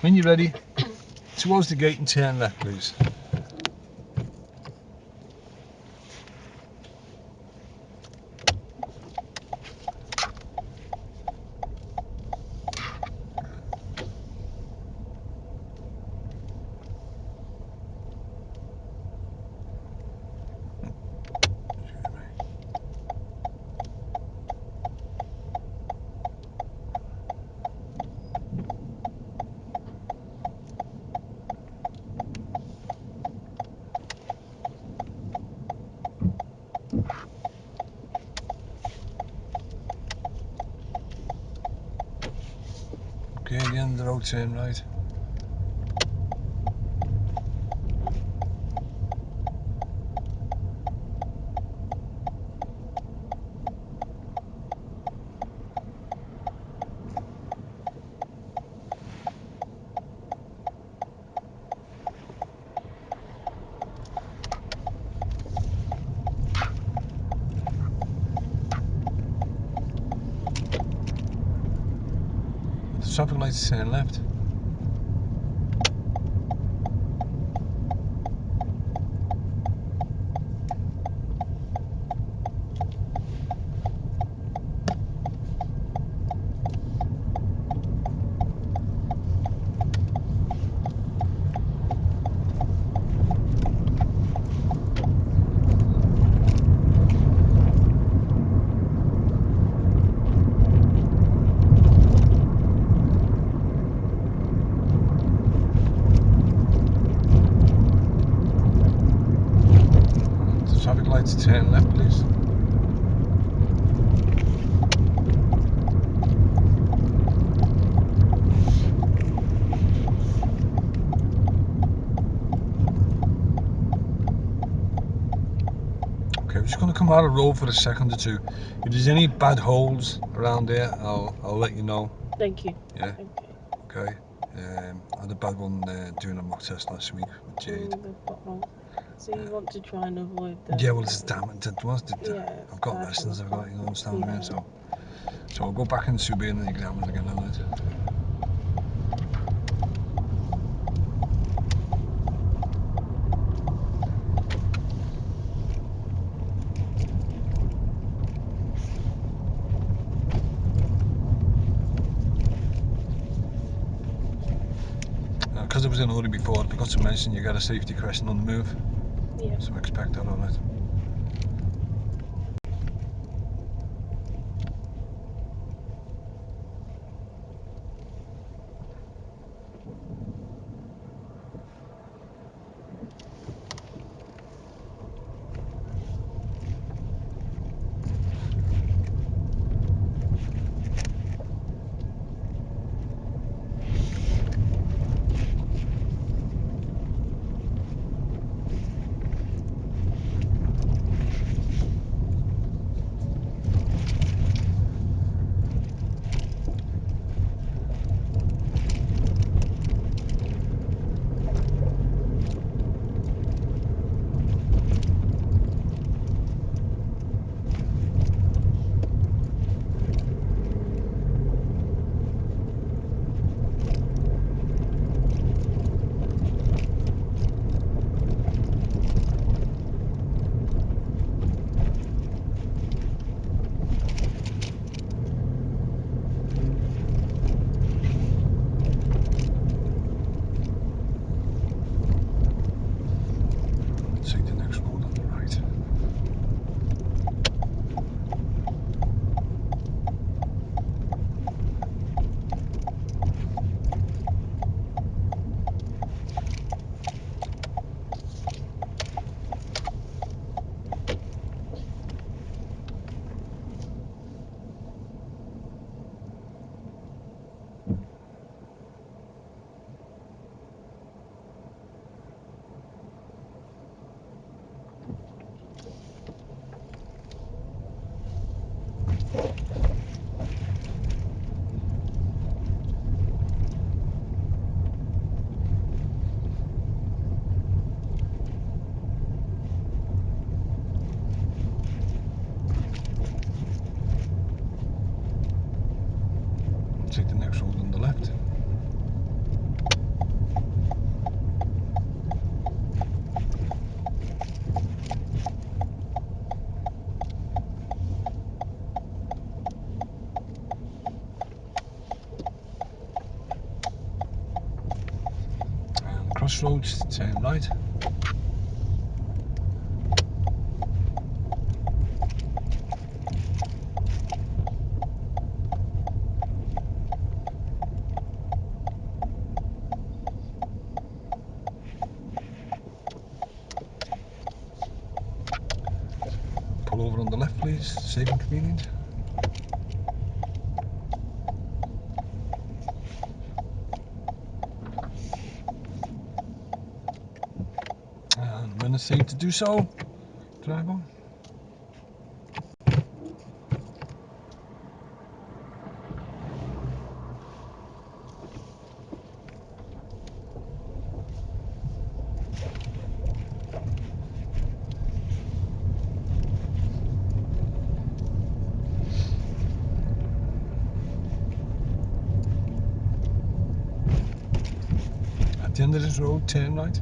When you're ready, towards the gate and turn left, please. Okay, at the end of the road, turn right. The traffic lights turn left. Traffic lights turn left, please. Okay, we're just going to come out of the road for a second or two. If there's any bad holes around here, I'll let you know. Thank you. Yeah. Okay. I had a bad one doing a mock test last week with Jade. So you want to try and avoid that? Yeah, well, it's damage. Yeah, I've got lessons. I've got, you know, understand what I mean. So I'll go back into being the examiner again on it. Because I was in a hurry before, I forgot to mention you got a safety question on the move. Yeah. So expect that on it. Take the next road on the right. Take the next road on the left. crossroads, turn right. Pull over on the left, please. Safe and convenient. And when it's safe to do so, drive on. At the end of this road, turn right.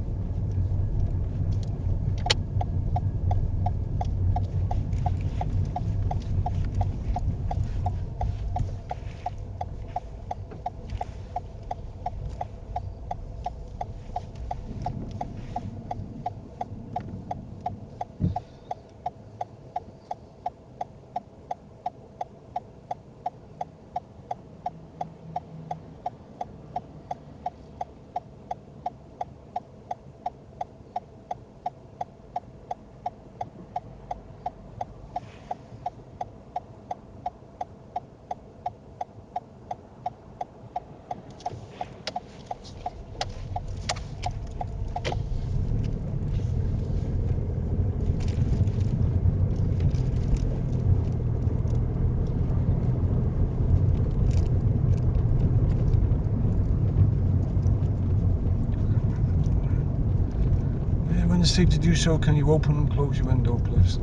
When it's safe to do so, can you open and close your window, please?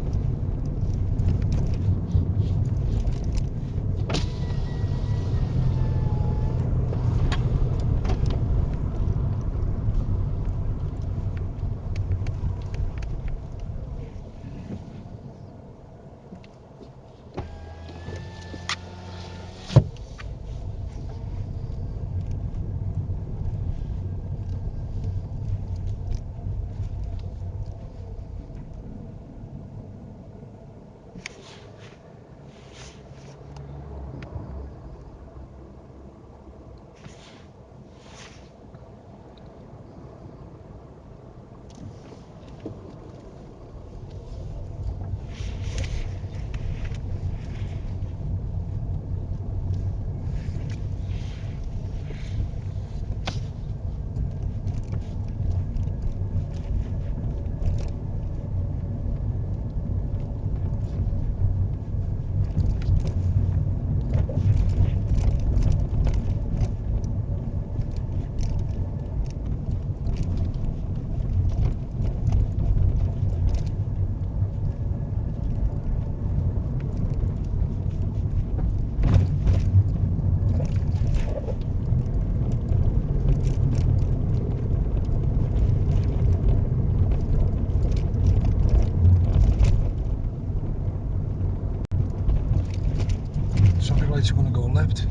Traffic lights are going to go left.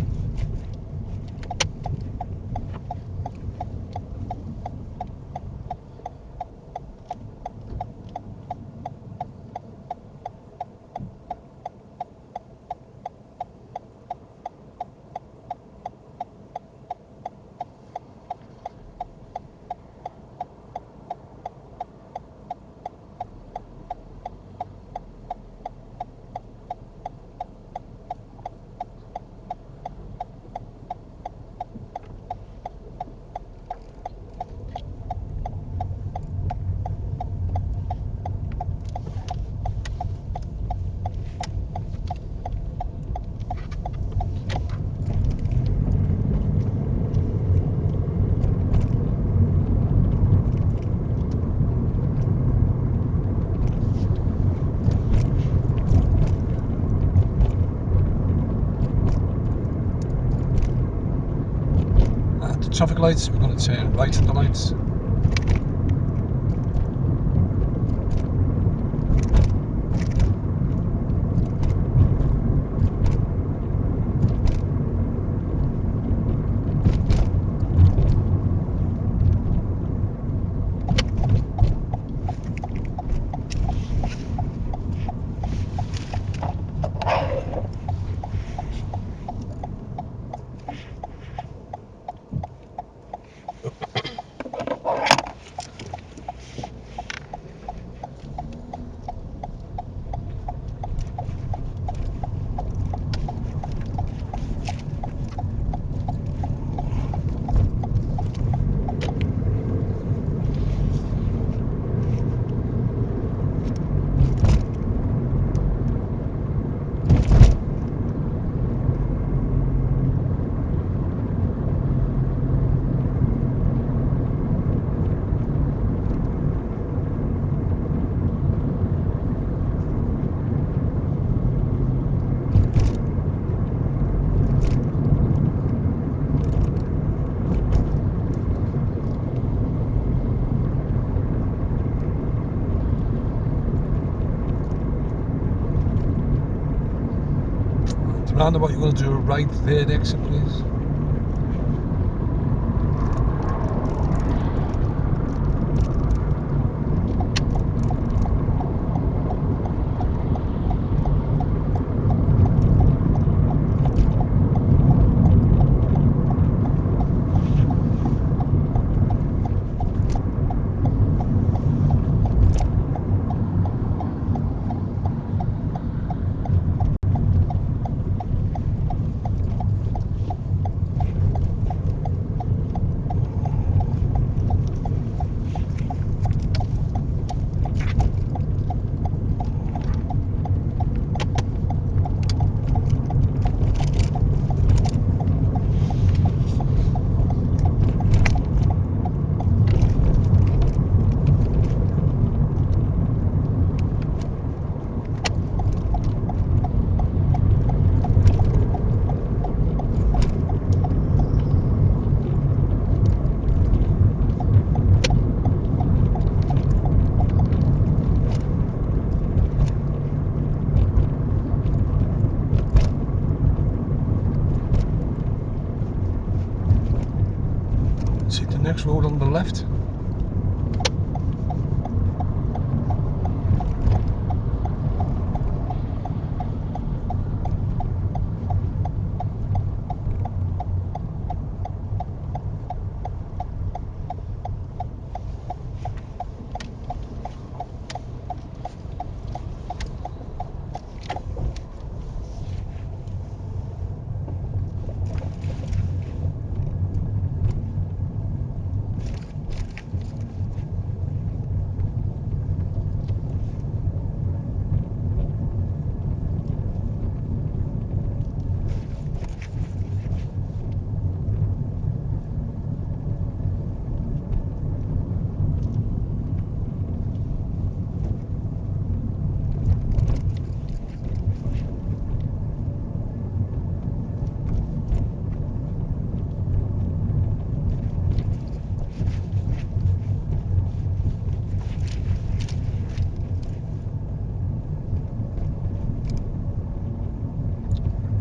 At the traffic lights, we're going to turn right at the lights. roundabout, you're going to do a right third exit, please. Take the next road on the left.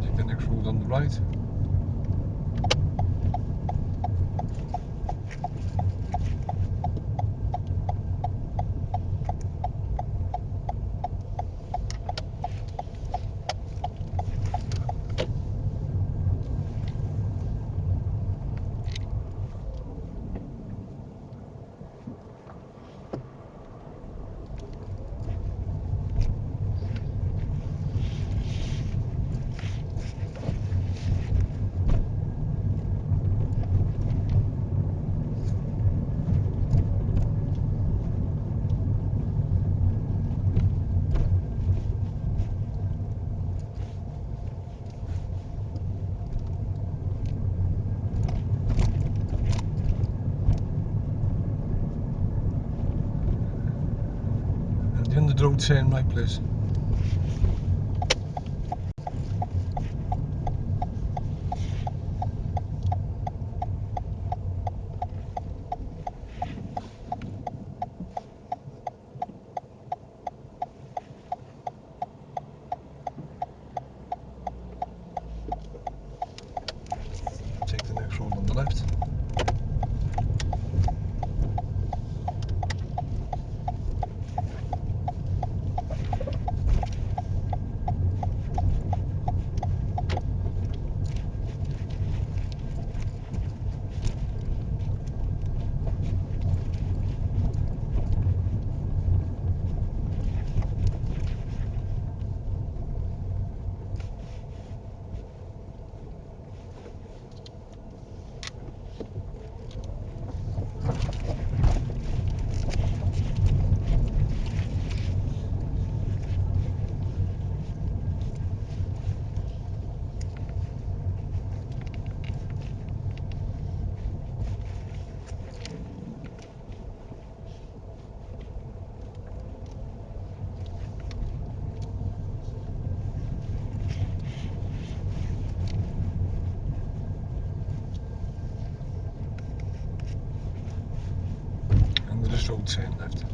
Take the next road on the right. At the end of the road, turn right, please. Take the next road on the left. End of this road, turn left.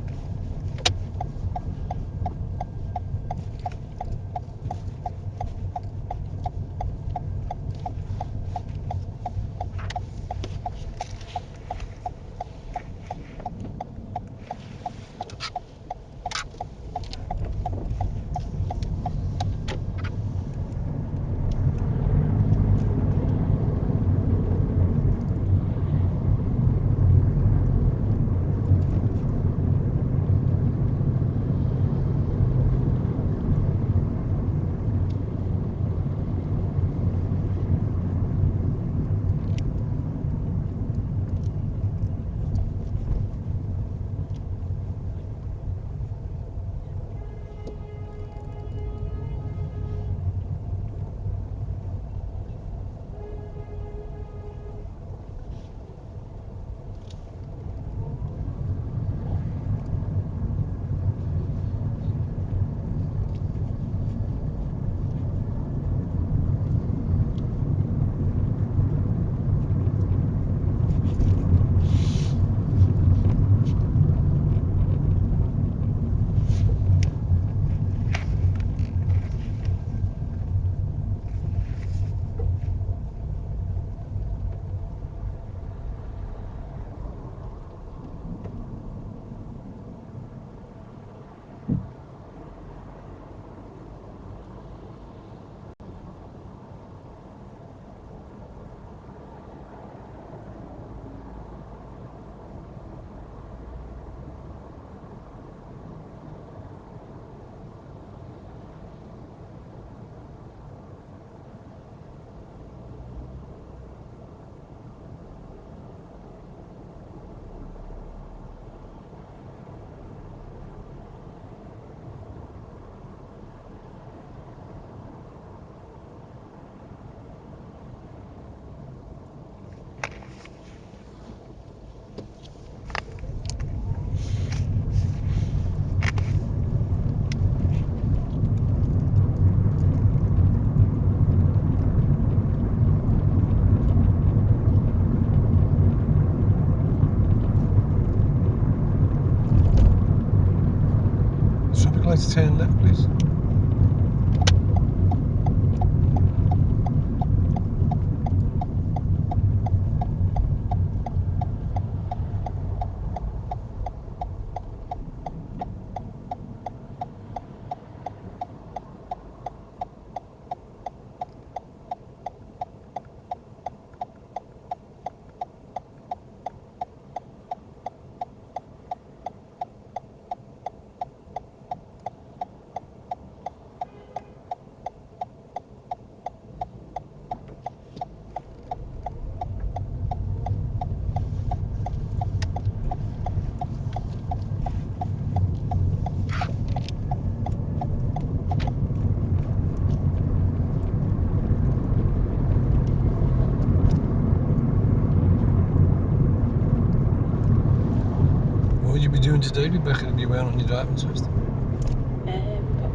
doing today, Rebecca, that you weren't on your driving test?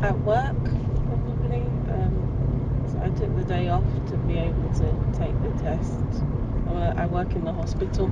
At work, probably. So I took the day off to be able to take the test. I work in the hospital.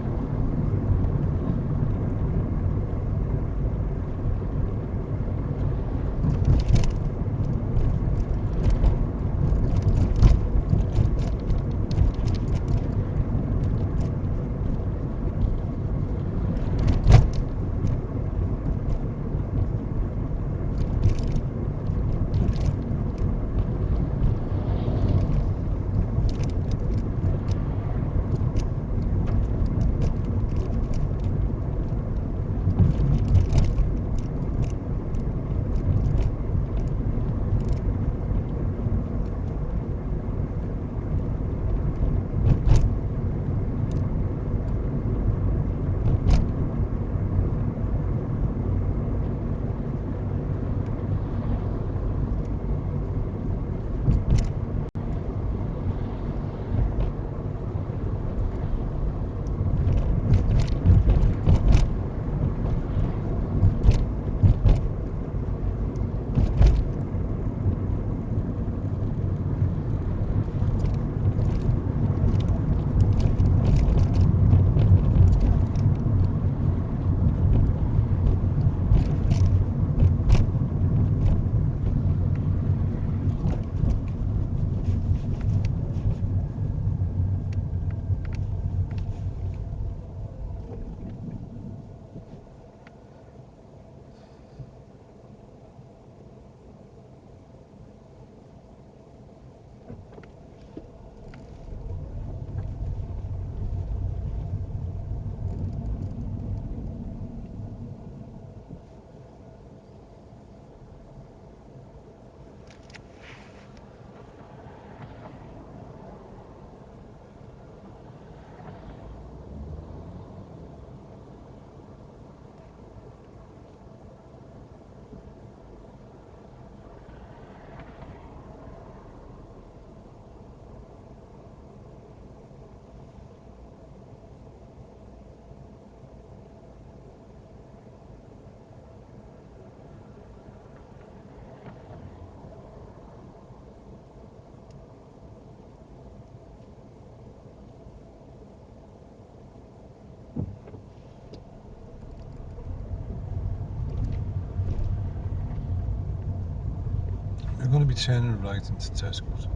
We're going to be turning right into Tesco's.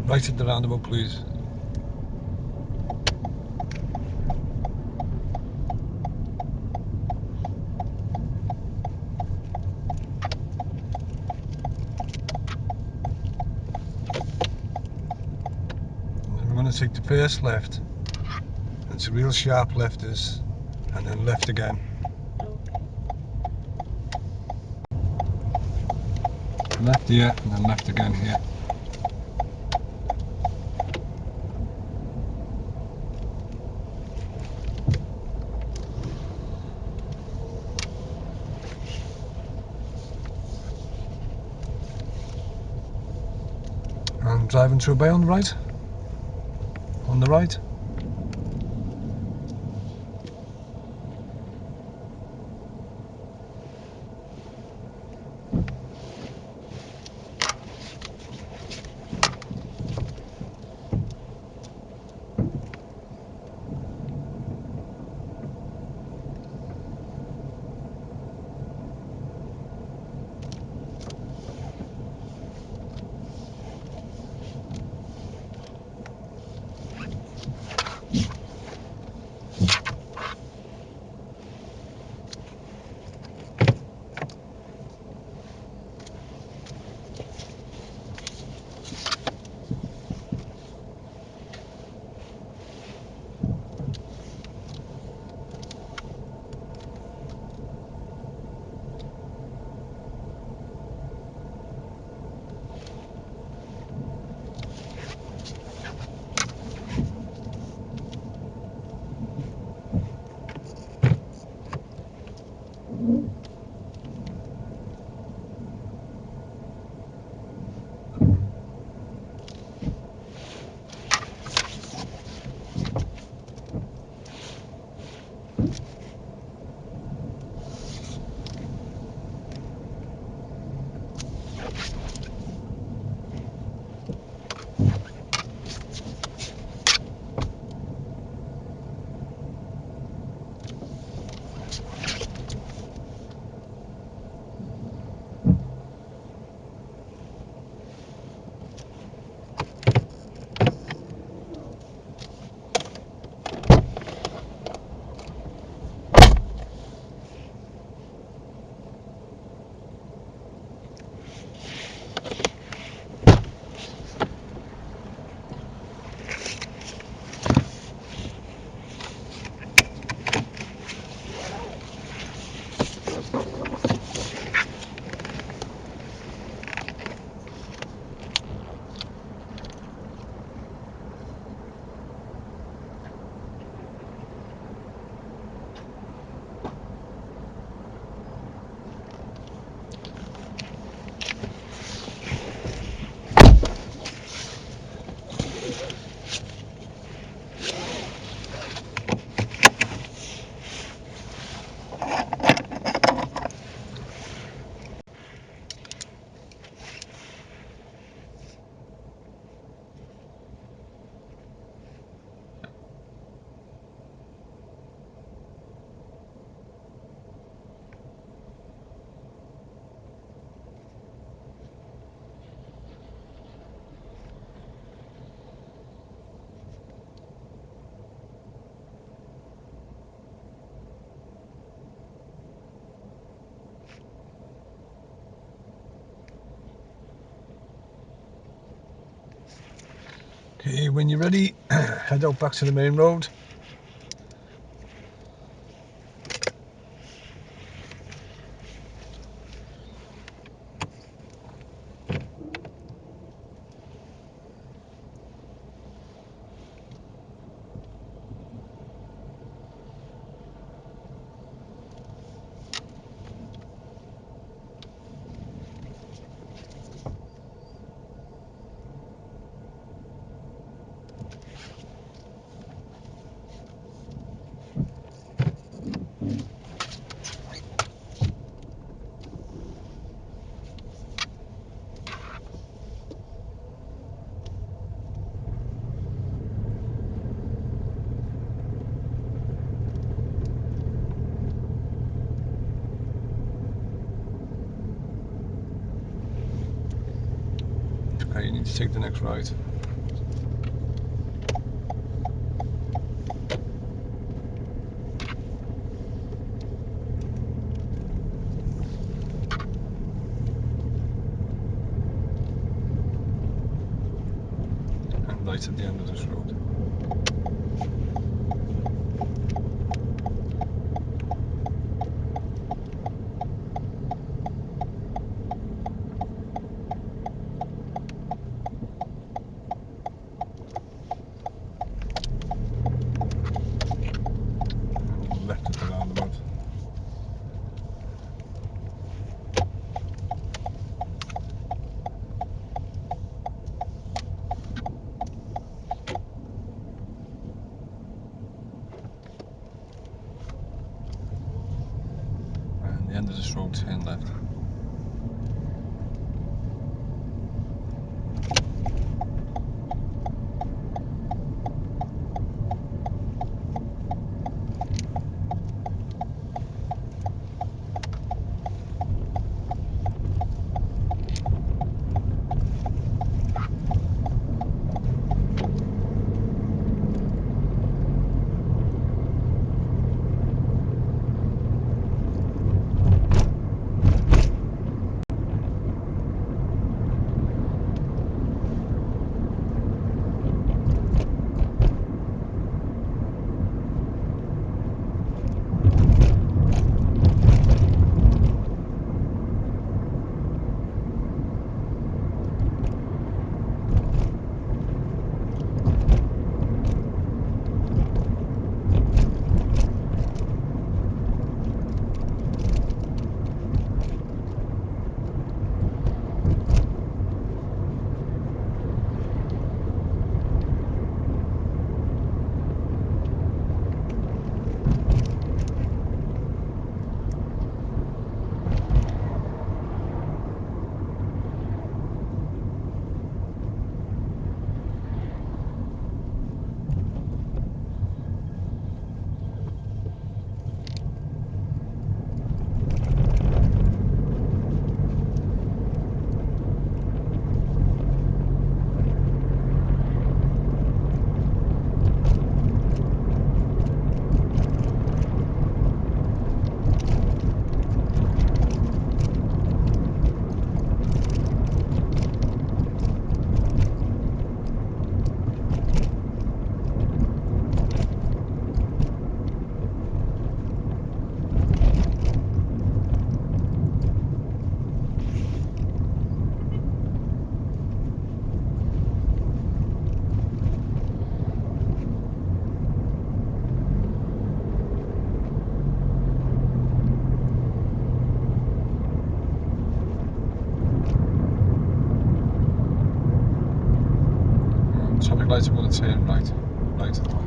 Right at the roundabout, please. And then we're going to take the first left. And it's a real sharp left, this, and then left again. Okay. Left here, and then left again here. And driving through a bay on the right. On the right. Okay, when you're ready, head out back to the main road. Okay, you need to take the next right. And right at the end of this road. And left at the roundabout. And the end of this road, turn left. Right, I'm going to turn right. Right.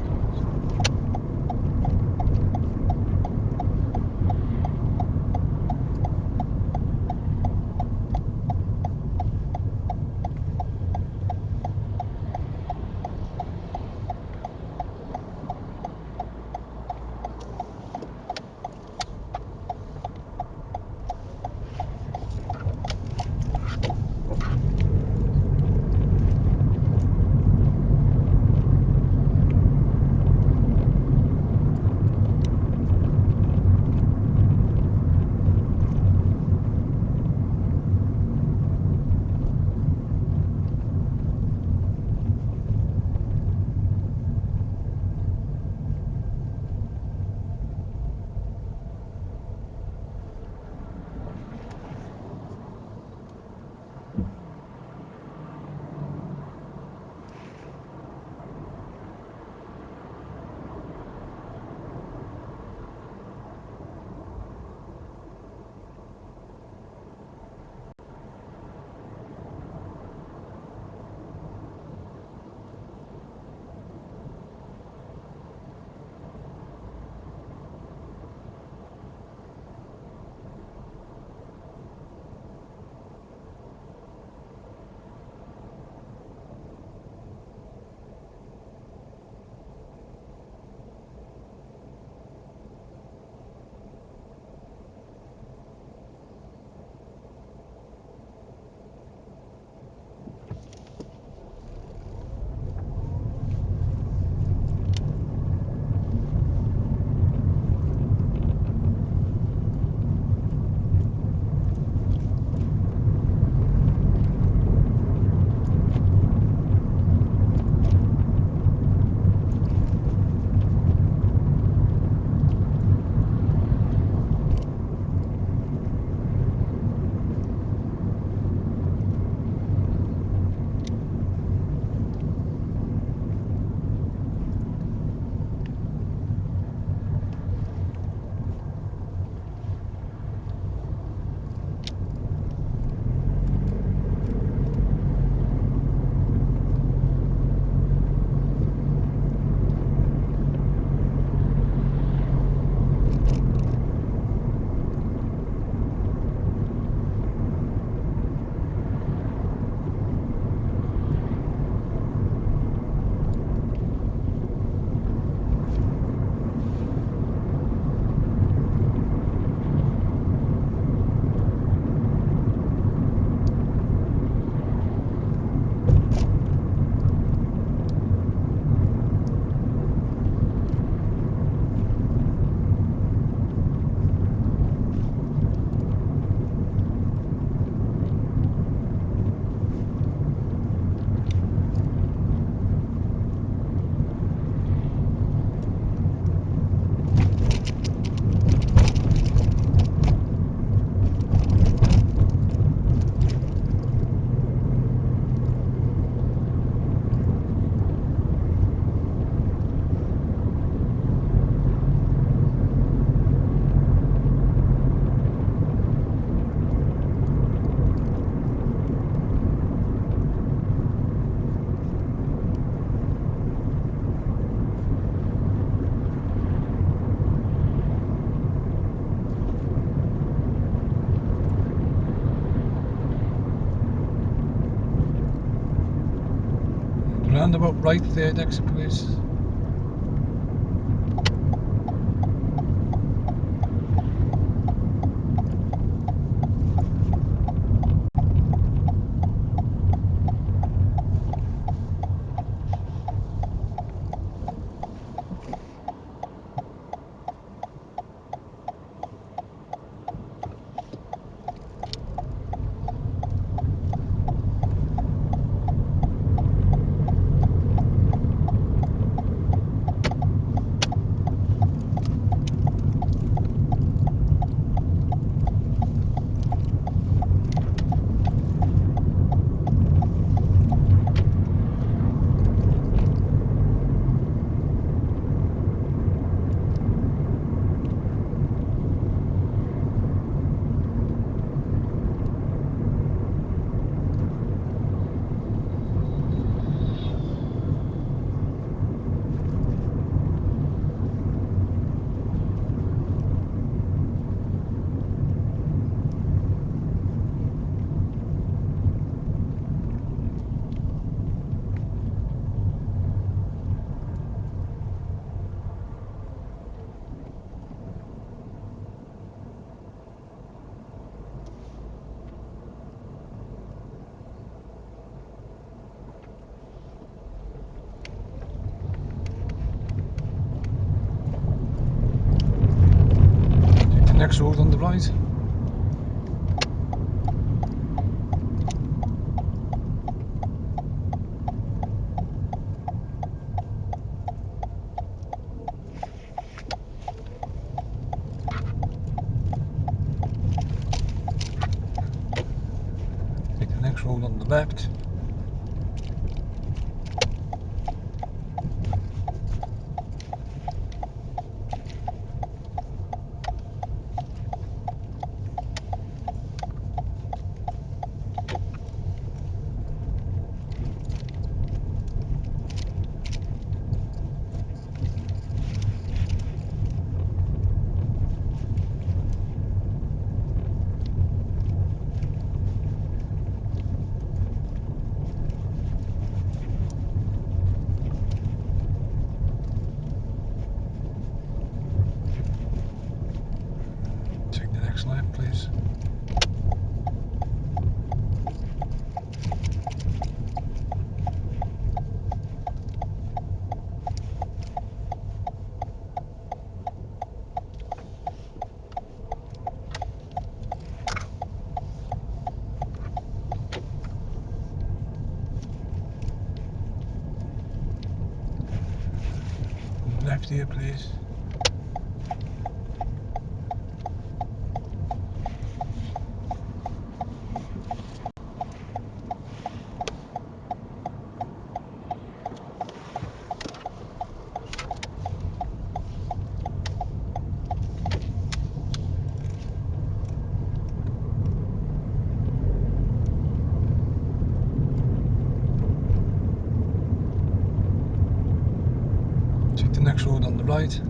Roundabout right, third exit, please. next road on the right. Take the next road on the left. Take the next left, please. Left here, please. Take the next road on the right.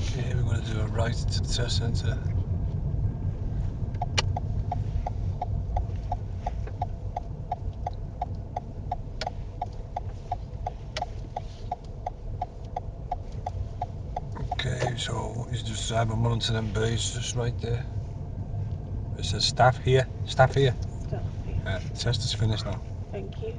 Okay, we're going to do a right to the test centre. Okay, so he's just driving one into them bays just right there. It says staff here. Stuff here. The test is finished now. Thank you.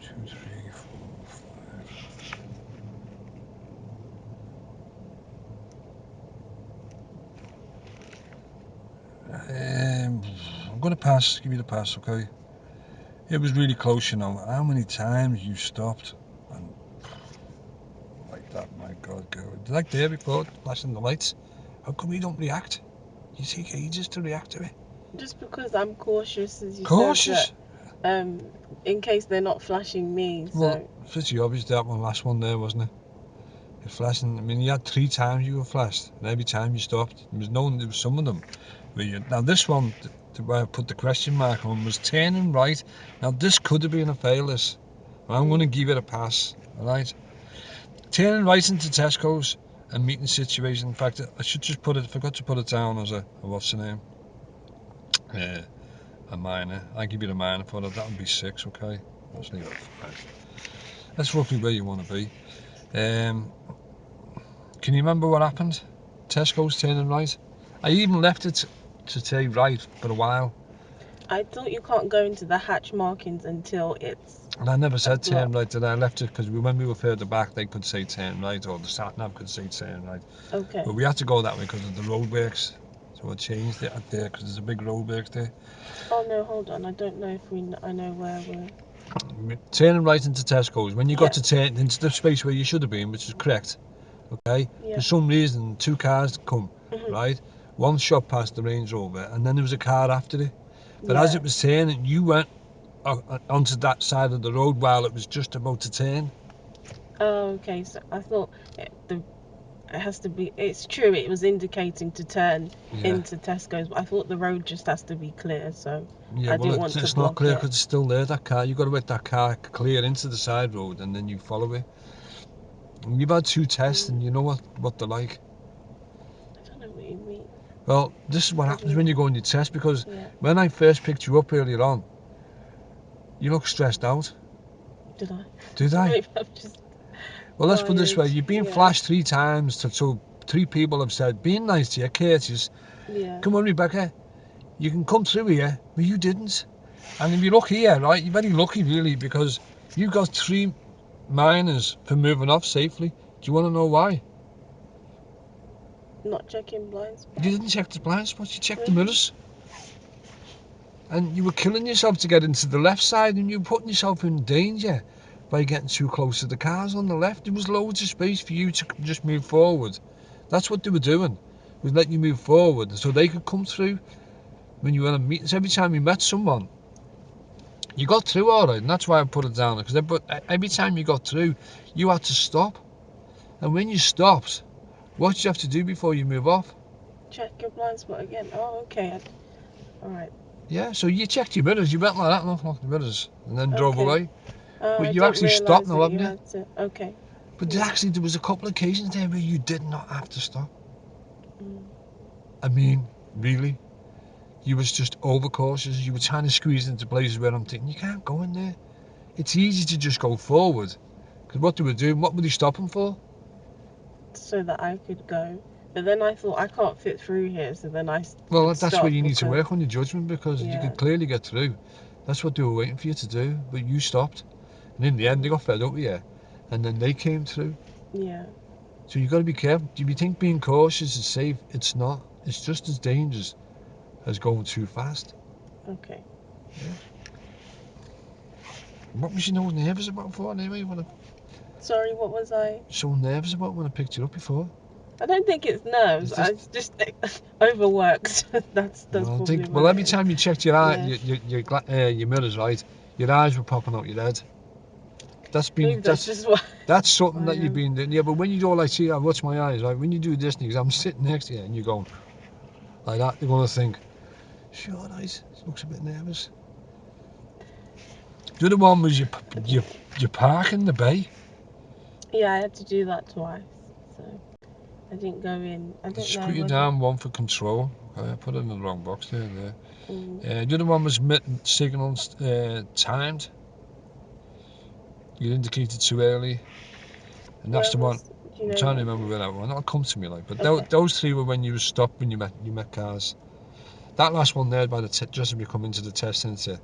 Two, three, four, five. I'm going to pass. Give you the pass, okay? It was really close, you know. How many times you stopped and like that? My God, girl. Like there before, flashing the lights. How come you don't react? You take ages to react to it. Just because I'm cautious, as you Cautious. said, that in case they're not flashing me. Well, So pretty obvious that one last one there, wasn't it? You're flashing. I mean, you had 3 times you were flashed, and every time you stopped, there was some of them. Where you, now this one, where I put the question mark on, was turning right. Now this could have been a fail. This, I'm going to give it a pass. All right. Turning right into Tesco's and meeting situation. In fact, I should just forgot to put it down as a what's the name? A minor. I give you a minor for it. That would be 6. Okay. Let's leave it at 5. That's roughly where you want to be. Can you remember what happened? Tesco's turning right. I even left it to take right for a while. I thought you can't go into the hatch markings until it's. And I never said turn right, did I? left it because when we were further back, they could say turn right, or the sat nav could say turn right. Okay. But we had to go that way because of the roadworks. So I changed it up there because there's a big roadworks there. Oh no, hold on. I don't know if I know where we're. Turning right into Tesco's. When you got Yeah. to turn into the space where you should have been, which is correct, okay? Yeah. For some reason, 2 cars come, right? One shot past the Range Rover, and then there was a car after it. But as it was turning, you went onto that side of the road while it was just about to turn. Oh, okay. So I thought the it has to be. It's true. It was indicating to turn Yeah. into Tesco's, but I thought the road just has to be clear. So Yeah, I well, didn't want to it's not block clear it. because it's still there, that car. You've got to let that car clear into the side road and then you follow it. And you've had 2 tests and you know what they're like. I don't know what you mean. Well, this is what happens when you go on your test, because Yeah. when I first picked you up earlier on, you look stressed out. Did I? Did I? Maybe I'm just Well, let's put it this way. tired. You've been Yeah. flashed 3 times, so 3 people have said, being nice to you, courteous, Yeah. come on, Rebecca, you can come through here, but you didn't. And if you look here, right, you're very lucky, really, because you got 3 minors for moving off safely. Do you want to know why? Not checking blind spots. You didn't check the blind spots, you checked the Really? mirrors. And you were killing yourself to get into the left side, and you were putting yourself in danger by getting too close to the cars on the left. There was loads of space for you to just move forward. That's what they were doing, was letting you move forward so they could come through. When you were in meetings, every time you met someone, you got through all right, and that's why I put it down. Because every time you got through, you had to stop. And when you stopped, what did you have to do before you move off? Check your blind spot again. Oh, okay. All right. Yeah, so you checked your mirrors, you went like that and unlocked the mirrors, and then drove Okay. away. But I you didn't actually stopped realise now, that haven't you you? had to. Okay. But Yeah. actually, there was a couple of occasions there where you did not have to stop. Mm. I mean, really, you was just overcautious. You were trying to squeeze into places where I'm thinking, you can't go in there. It's easy to just go forward. Because what they were doing, what were they stopping for? So that I could go. But then I thought I can't fit through here, so then I Well, would that's where stop you need to because work on your judgment, because you yeah. could clearly get through. That's what they were waiting for you to do, but you stopped. And in the end, they got fed up with you. And then they came through. Yeah. So you've got to be careful. If you think being cautious is safe, it's not. It's just as dangerous as going too fast. Okay. What was you so nervous about for anyway? Sorry, what was I? So nervous about when I picked you up before? I don't think it's nerves. It's I just, just overworked. that's well, I probably think, what well, every it is. time you checked your eye, Yeah. your mirrors, right, your eyes were popping out your head. Maybe that's just what That's something I that you've am. been doing. Yeah, but when you do like, see, I watch my eyes, right? When you do this, because I'm sitting next to you and you're going like that, you're gonna think, she alright? She looks a bit nervous. The other one was you park in the bay. Yeah, I had to do that twice. So I didn't go in. I don't know Screw you whether. down, one for control. Okay, I put it in the wrong box there. Mm, The other one was signals timed. You indicated too early, and that's where the one. was? Do you I'm know trying to where? remember where that one. That'll come to me like. But Okay. those 3 were when you were stopped when you met cars. That last one there by the just as we come into the test centre,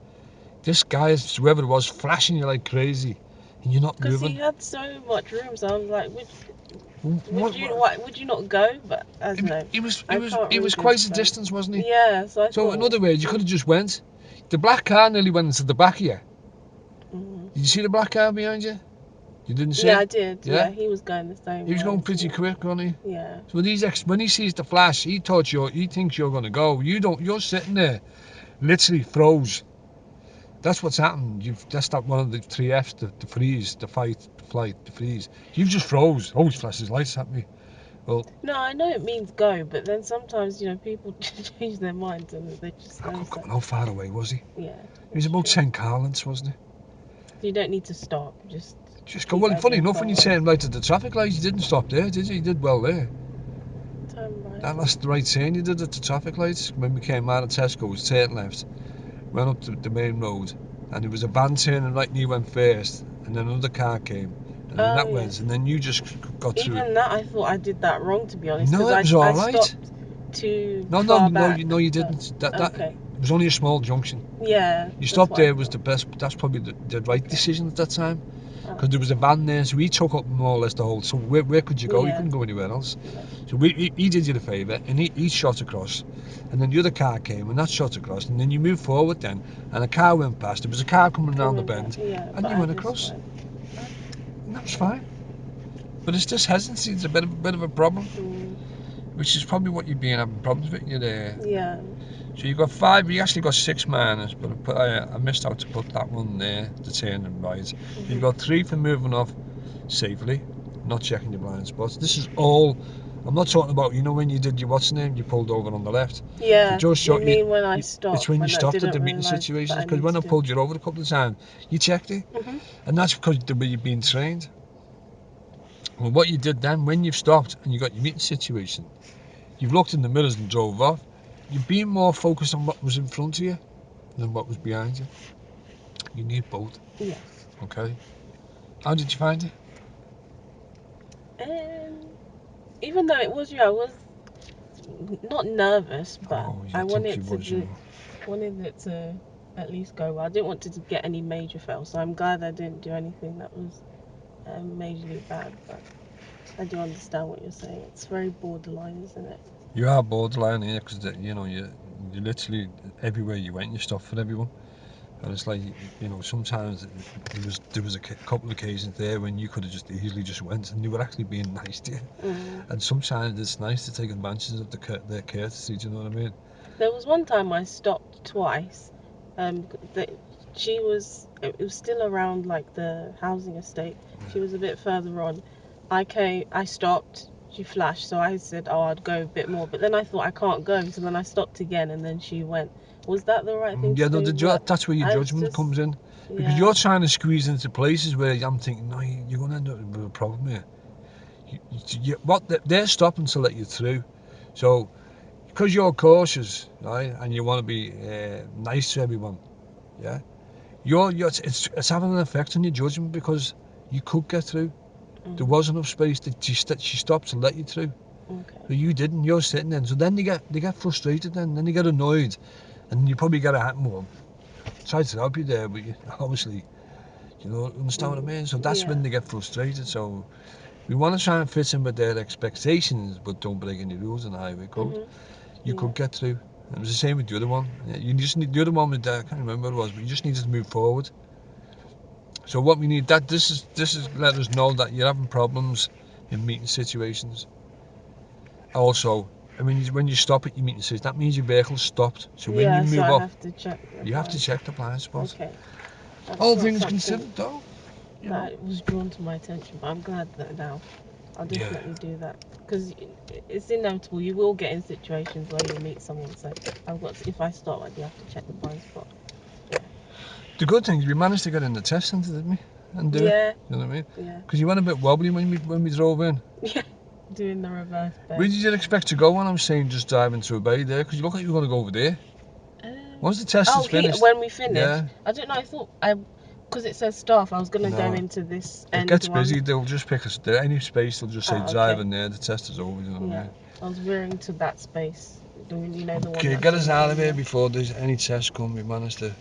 this guy, whoever it was, flashing you like crazy, and you're not Because moving. he had so much room, so I was like, What, would you not go? But I don't know. I can't it read was his quite a face. distance, wasn't he? Yeah, so I So in thought. other words, you could have just went. The black car nearly went into the back of you. Mm, Did you see the black car behind you? You didn't see yeah, it? I did. Yeah? Yeah, he was going the same He was way. going pretty Yeah. quick, wasn't he? Yeah. So when he sees the flash, he thinks you're gonna go. You don't. You're sitting there, literally froze. That's what's happened. That's that one of the 3 Fs, the freeze, the fight, the flight, the freeze. You've just froze. Oh, he flashes lights at me. Well, No, I know it means go, but then sometimes people change their minds and they just stand so. how far away was he? Yeah, He was that's about true. 10 car lengths, wasn't he? You don't need to stop. Just Just go. keep Well, funny edging enough, when you forward. turned right at the traffic lights, you didn't stop there, did you? You did well there. Turn right. That last right turn you did at the traffic lights, when we came out of Tesco's, turned left, went up to the main road, and there was a van turning right and you went first, and then another car came, and then Oh that yeah. went, and then you just got through. Even that, I thought I did that wrong, to be honest, No, because it was I alright. stopped too No, far no, back. you But didn't. That okay. it was only a small junction. Yeah, You that's stopped what I there was thought. the best. That's probably the right Okay. decision at that time, Oh, because there was a van there, so he took up more or less the whole. So where could you go? You yeah. couldn't go anywhere else. No. So he did you the favour, and he shot across, and then the other car came, and that shot across, and then you moved forward then, and a car went past. There was a car coming around the Coming back. bend, Yeah, and but you I went just across, went. and that was fine. But it's just hesitancy. It's a bit of a problem, Mm, which is probably what you've been having problems with. You there. yeah. So you got 5. You actually got 6 minors, but I missed out to put that one there, the turning right. So you Mhm. got 3 for moving off safely. not checking your blind spots. This is all. I'm not talking about, you know, when you did your what's the name, you pulled over on the left. Yeah, It just you showed you. mean when I stopped, It's when you stopped at didn't the meeting realise that situations. I Because when I needed pulled you over a couple of times, you checked it, Mhm. and that's because the way you've been trained. Well, what you did then, when you've stopped and you got your meeting situation, you've looked in the mirrors and drove off. You've been more focused on what was in front of you than what was behind you. You need both. Yes. Okay. How did you find it? Even though it was you, I was not nervous, but Oh, I you think you wanted was, you know. it to at least go well. I didn't want it to get any major fail, so I'm glad I didn't do anything that was majorly bad. But I do understand what you're saying. It's very borderline, isn't it? You are borderline here because you know you literally everywhere you went you stopped for everyone, and it's like, you know, sometimes there was a couple of occasions there when you could have just easily just went and they were actually being nice to you, and sometimes it's nice to take advantage of their courtesy. Do you know what I mean? There was one time I stopped twice. That she was it was still around like the housing estate. She was a bit further on. I stopped. She flashed, so I said, "Oh, I'd go a bit more." But then I thought I can't go, so then I stopped again, and then she went. Was that the right thing Yeah, to no, do? But that's where your I was judgment just, comes in, because yeah. you're trying to squeeze into places where I'm thinking, no, you're going to end up with a problem here. They're stopping to let you through, so because you're cautious, right, and you want to be nice to everyone, yeah, it's having an effect on your judgment because you could get through. There was enough space that she stopped to let you through, Okay. but you didn't. You're sitting there, so then they get frustrated, then they get annoyed, and you probably get a hat more. Tried to help you there, but obviously, you know, understand what I mean. So that's Yeah. when they get frustrated. So we want to try and fit in with their expectations, but don't break any rules in the highway code. You Yeah. could get through. And it was the same with the other one. You just need the other one with I can't remember what it was, but you just needed to move forward. So what we need this is let us know that you're having problems in meeting situations. Also, I mean, when you stop at your meeting situation, that means your vehicle's stopped. So when you Yeah. So move I up, have to check the you have to blind check spot. the blind spot. Okay. That's All not things something considered, though, you know. that was drawn to my attention, but I'm glad that now I'll Yeah. definitely do that because it's inevitable. You will get in situations where you'll meet someone. So if I stop, I do have to check the blind spot. Yeah. The good thing is we managed to get in the test centre, didn't we? And do it. Yeah. You know what I mean? Yeah. Because you went a bit wobbly when we drove in. Yeah. Doing the reverse bend. Where did you expect to go when I'm saying just driving through a bay there? Because you look like you were going to go over there. Once the test is finished. When we finished, Yeah. I don't know. I thought because it says staff, I was gonna go No. into this It end gets one. busy. They'll just pick us there. Any space, they'll just say Oh, drive okay. in there. The test is over. You know what I Yeah. mean? I was veering to that space. You know, the one Okay, that's get in us the out of end here there. before there's any tests come. We managed to